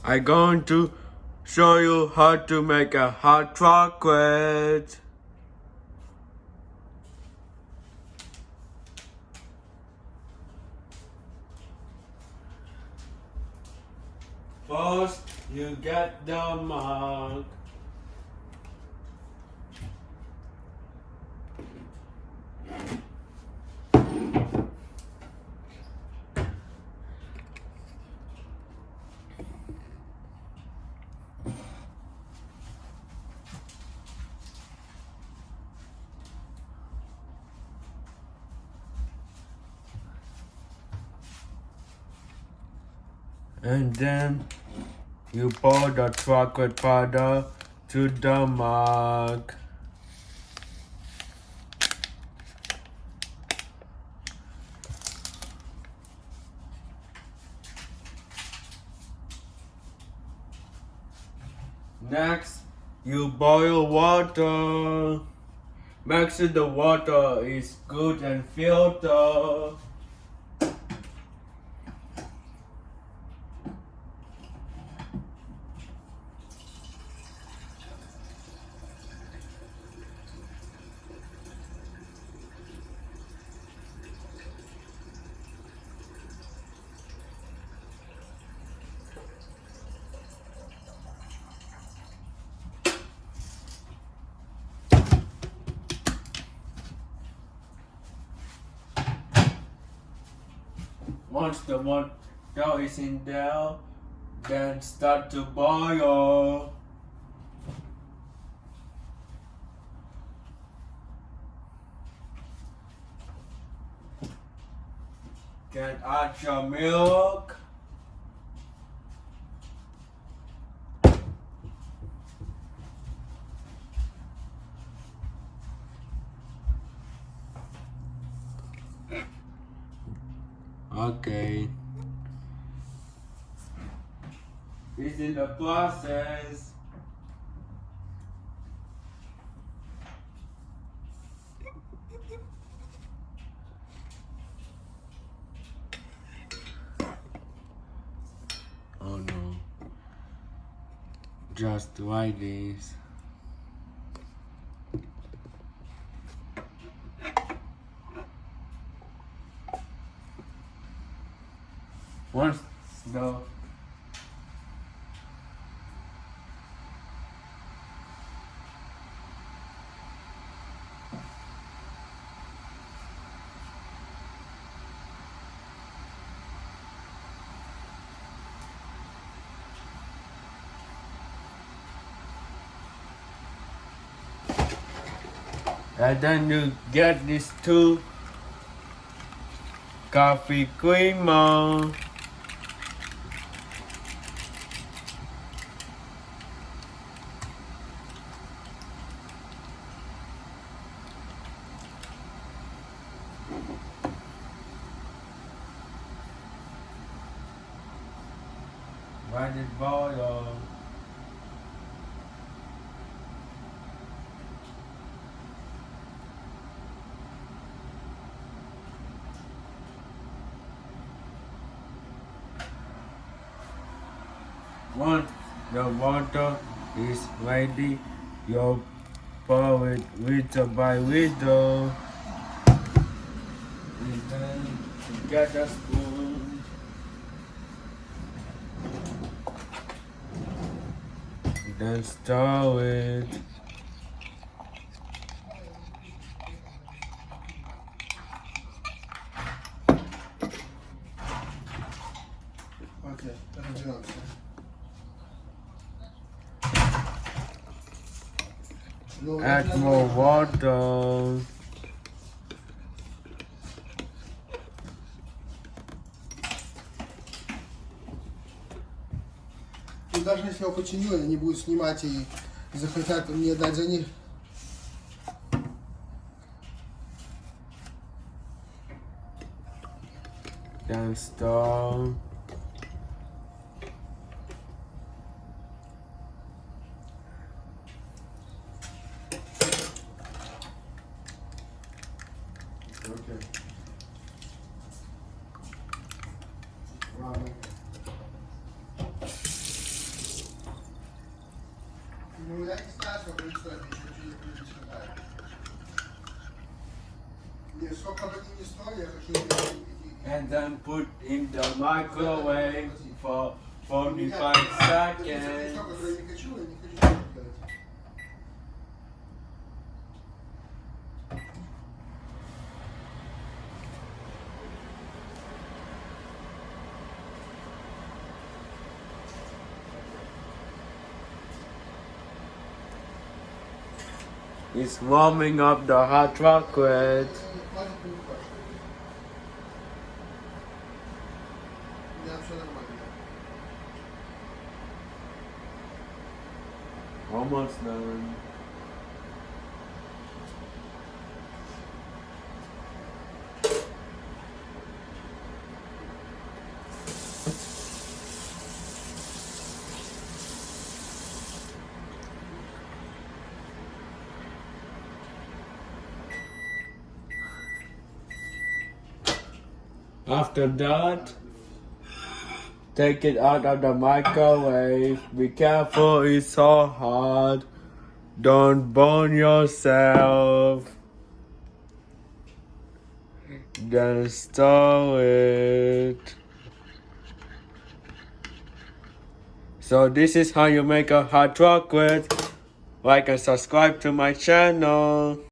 I'm going to show you how to make a hot chocolate. First, you get the mug. And then you pour the chocolate powder to the mug. Next, you boil water. Make sure the water is good and filtered. Once the water is in there, then start to boil. Can add your milk. Okay. This is the process. Oh no. Just like this. Once the and then you get these two coffee creamer. Let it boil. Once the water is ready, you pour it little by little. And then you get a spoon. Then stir it. Окей, разберемся. Add more water. И даже если я починю, они будут снимать и захотят мне дать за них. Then stir. Окей. Ладно. Ну, я не знаю, сколько они стоят, я еще не считаю. Не, сколько бы они ни стоили, я хочу их. And then put in the microwave for 45 Это seconds. что, которые я не хочу делать. It's warming up the hot chocolate. Хватит понюхать. Да, все нормально. Almost done. After that, take it out of the microwave. Be careful, it's so hot. Don't burn yourself. Then store it. So this is how you make a hot chocolate. Like and subscribe to my channel.